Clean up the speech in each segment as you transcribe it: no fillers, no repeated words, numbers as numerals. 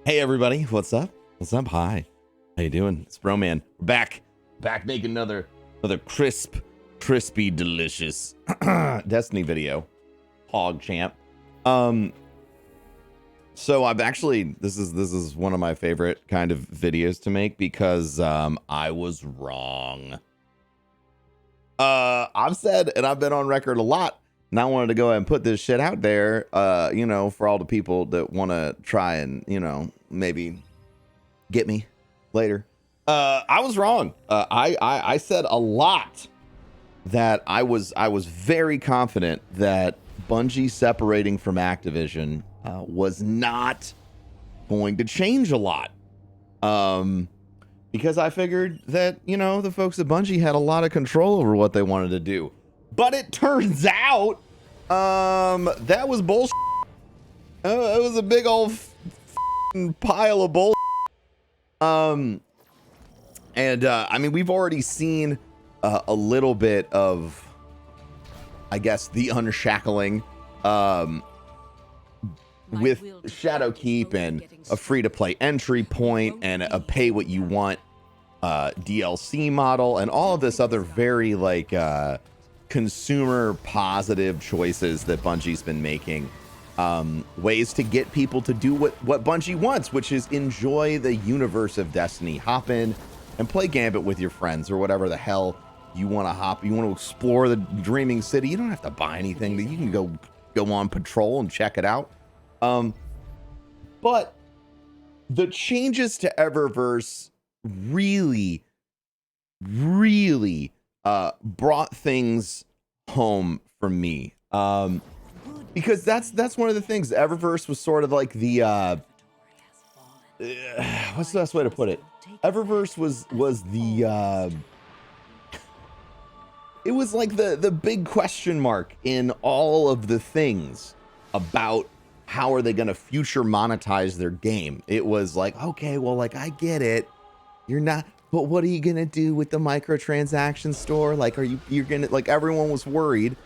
Hey everybody, what's up? What's up? Hi. How you doing? It's Broman. We're back making another crispy, delicious Destiny video. Hog champ. So I've actually this is one of my favorite kind of videos to make because I was wrong. I've said, and I've been on record a lot, and I wanted to go ahead and put this shit out there, for all the people that want to try and, maybe get me later. I was wrong. I said a lot that I was very confident that Bungie separating from Activision was not going to change a lot. Because I figured that, the folks at Bungie had a lot of control over what they wanted to do. But it turns out that was bullshit. It was a big old pile of bullshit. We've already seen a little bit of, I guess, the unshackling with Shadowkeep and a free-to-play entry point and a pay-what-you-want DLC model and all of this other very consumer positive choices that Bungie's been making, ways to get people to do what Bungie wants, which is enjoy the universe of Destiny. Hop in and play Gambit with your friends or whatever the hell you want to you want to explore the Dreaming City. You don't have to buy anything. You can go on patrol and check it out. But the changes to Eververse really brought things home for me. Because that's one of the things. Eververse was sort of like the what's the best way to put it? Eververse was the it was like the big question mark in all of the things about how are they going to future monetize their game. It was like, okay, well, I get it. You're not, but what are you going to do with the microtransaction store? You're going to, everyone was worried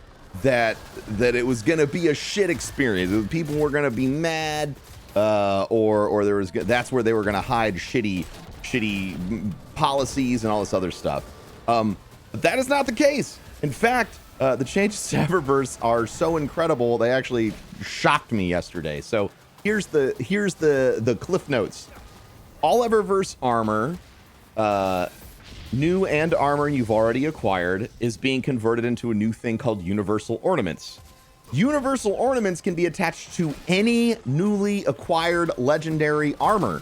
that it was going to be a shit experience. People were going to be mad, or that's where they were going to hide shitty policies and all this other stuff. But that is not the case. In fact, the changes to Eververse are so incredible, they actually shocked me yesterday. So here's the cliff notes. All Eververse armor, new and armor you've already acquired, is being converted into a new thing called Universal Ornaments. Universal Ornaments can be attached to any newly acquired legendary armor.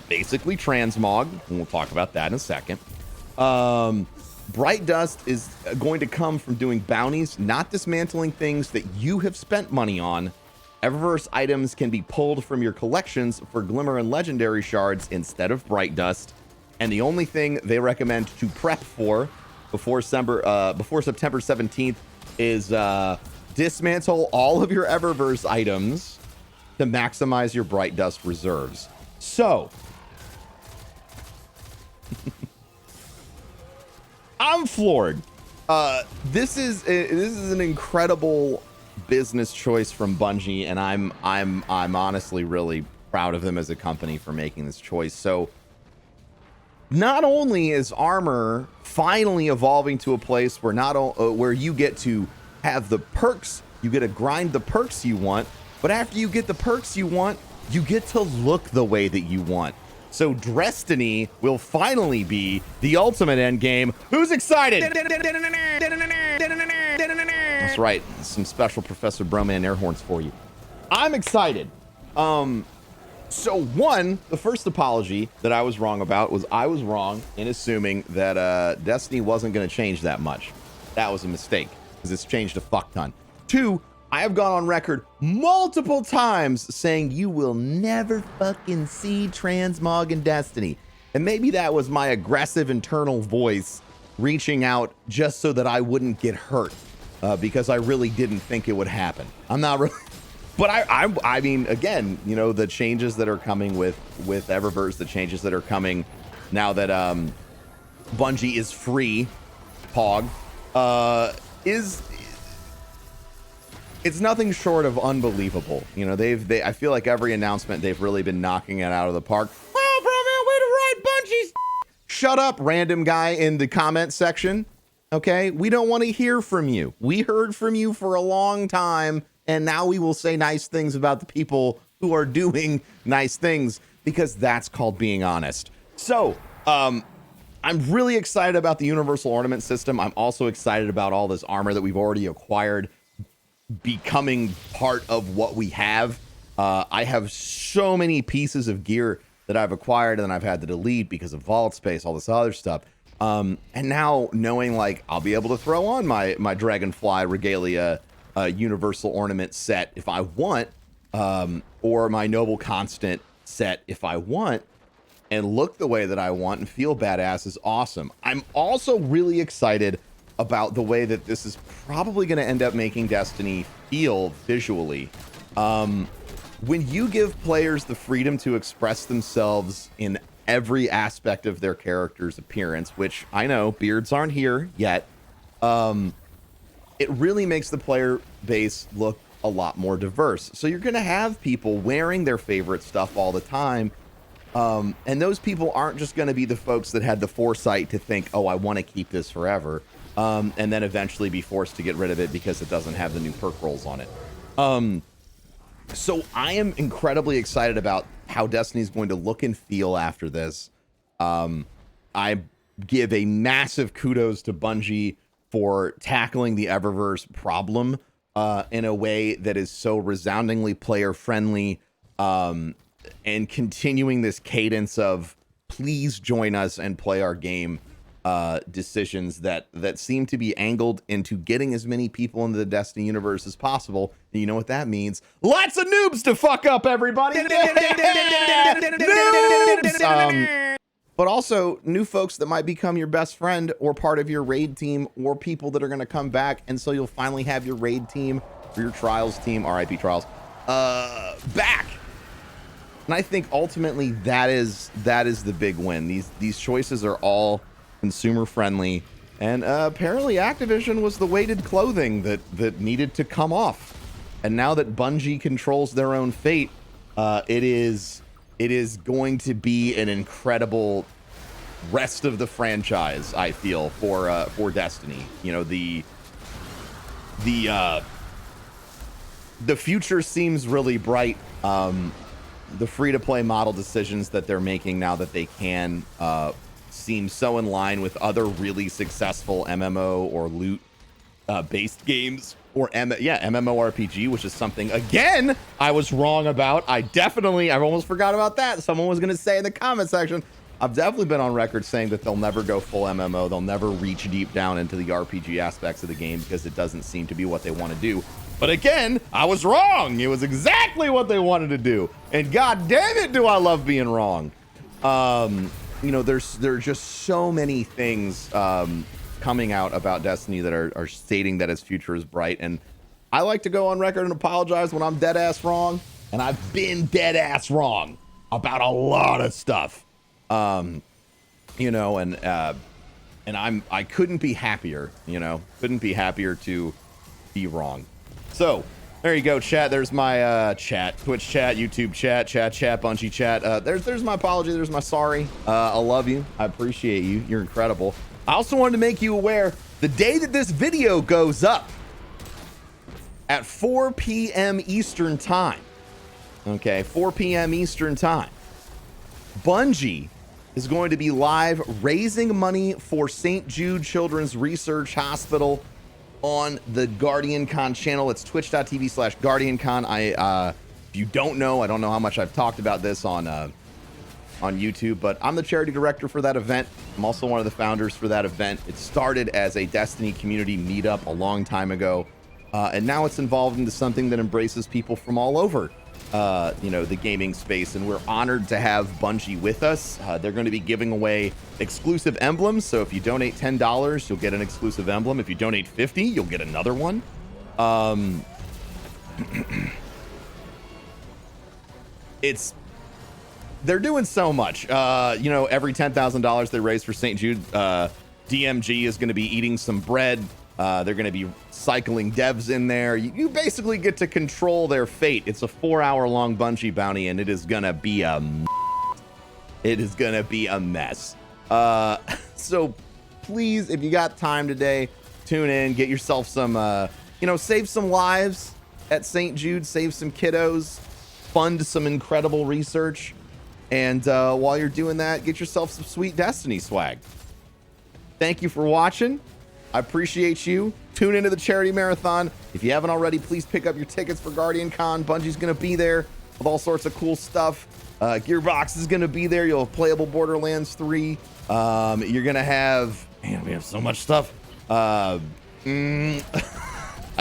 Basically Transmog, and we'll talk about that in a second. Bright Dust is going to come from doing bounties, not dismantling things that you have spent money on. Eververse items can be pulled from your collections for Glimmer and Legendary shards instead of Bright Dust. And the only thing they recommend to prep for before September 17th is dismantle all of your Eververse items to maximize your Bright Dust reserves. So I'm floored. This is an incredible business choice from Bungie, and I'm honestly really proud of them as a company for making this choice. So not only is armor finally evolving to a place where where you get to have the perks, you get to grind the perks you want, but after you get the perks you want, you get to look the way that you want. So Destiny will finally be the ultimate end game. Who's excited? That's right. Some special ProfessorBroman air horns for you. I'm excited. So the first apology that I was wrong about was I was wrong in assuming that Destiny wasn't going to change that much. That was a mistake because it's changed a fuck ton. 2, I have gone on record multiple times saying you will never fucking see Transmog in Destiny. And maybe that was my aggressive internal voice reaching out just so that I wouldn't get hurt, because I really didn't think it would happen. I'm not really, but I mean, again, the changes that are coming with Eververse, the changes that are coming now that Bungie is free, Pog, is it's nothing short of unbelievable. You know, I feel like every announcement, they've really been knocking it out of the park. Wow, bro, man, way to ride Bungie's. Shut up, random guy in the comment section. Okay, we don't want to hear from you. We heard from you for a long time, and now we will say nice things about the people who are doing nice things, because that's called being honest. So, I'm really excited about the universal ornament system. I'm also excited about all this armor that we've already acquired becoming part of what we have. I have so many pieces of gear that I've acquired and I've had to delete because of vault space, all this other stuff. And now knowing like I'll be able to throw on my Dragonfly Regalia universal ornament set if I want, or my Noble Constant set if I want, and look the way that I want and feel badass is awesome. I'm also really excited about the way that this is probably going to end up making Destiny feel visually. When you give players the freedom to express themselves in every aspect of their character's appearance, which I know beards aren't here yet, it really makes the player base look a lot more diverse. So you're going to have people wearing their favorite stuff all the time. And those people aren't just going to be the folks that had the foresight to think, oh, I want to keep this forever, and then eventually be forced to get rid of it because it doesn't have the new perk rolls on it. So I am incredibly excited about how Destiny is going to look and feel after this. I give a massive kudos to Bungie for tackling the Eververse problem in a way that is so resoundingly player friendly, and continuing this cadence of please join us and play our game decisions that seem to be angled into getting as many people into the Destiny universe as possible. And you know what that means? Lots of noobs to fuck up, everybody. Noobs! But also new folks that might become your best friend or part of your raid team, or people that are going to come back, and so you'll finally have your raid team or your trials team, RIP trials, back. And I think ultimately that is the big win. These choices are all consumer friendly, and apparently Activision was the weighted clothing that needed to come off. And now that Bungie controls their own fate, it is going to be an incredible rest of the franchise, I feel, for Destiny. You know, the future seems really bright. The free-to-play model decisions that they're making now that they can seem so in line with other really successful MMO or loot based games, or MMORPG, which is something, again, I was wrong about. I almost forgot about that. Someone was going to say in the comment section, I've definitely been on record saying that they'll never go full MMO. They'll never reach deep down into the RPG aspects of the game because it doesn't seem to be what they want to do. But again, I was wrong. It was exactly what they wanted to do. And god damn it, do I love being wrong. You know, there are just so many things coming out about Destiny that are stating that its future is bright. And I like to go on record and apologize when I'm dead ass wrong. And I've been dead ass wrong about a lot of stuff. You know, and I couldn't be happier, you know, couldn't be happier to be wrong. So there you go, chat. There's my chat, Twitch chat, YouTube chat, Bungie chat. There's my apology. There's my sorry. I love you. I appreciate you. You're incredible. I also wanted to make you aware the day that this video goes up at 4 p.m. Eastern time. Okay, 4 p.m. Eastern time. Bungie is going to be live raising money for St. Jude Children's Research Hospital on the GuardianCon channel. It's twitch.tv/GuardianCon. If you don't know, I don't know how much I've talked about this on YouTube, but I'm the charity director for that event. I'm also one of the founders for that event. It started as a Destiny community meetup a long time ago, and now it's evolved into something that embraces people from all over, you know, the gaming space, and we're honored to have Bungie with us. They're going to be giving away exclusive emblems, so if you donate $10, you'll get an exclusive emblem. If you donate $50, you'll get another one. They're doing so much. You know, every $10,000 they raise for St. Jude, DMG is going to be eating some bread They're going to be cycling devs in there. You basically get to control their fate. It's a 4-hour-long Bungie bounty, and it is going to be a mess. So please, if you got time today, tune in, get yourself some, save some lives at St. Jude, save some kiddos, fund some incredible research. And while you're doing that, get yourself some sweet Destiny swag. Thank you for watching. I appreciate you. Tune into the charity marathon. If you haven't already, please pick up your tickets for Guardian Con. Bungie's going to be there with all sorts of cool stuff. Gearbox is going to be there. You'll have playable Borderlands 3. You're going to have... Man, we have so much stuff. I'm trying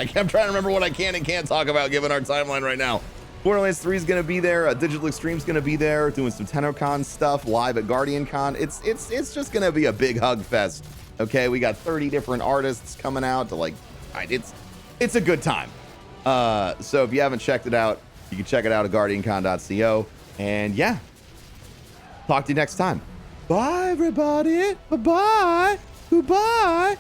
to remember what I can and can't talk about given our timeline right now. Borderlands 3 is going to be there. Digital Extreme's going to be there doing some TennoCon stuff live at Guardian Con. It's just going to be a big hug fest. Okay, we got 30 different artists coming out to it's a good time. So if you haven't checked it out, you can check it out at guardiancon.co. And yeah, talk to you next time. Bye, everybody. Bye-bye. Goodbye.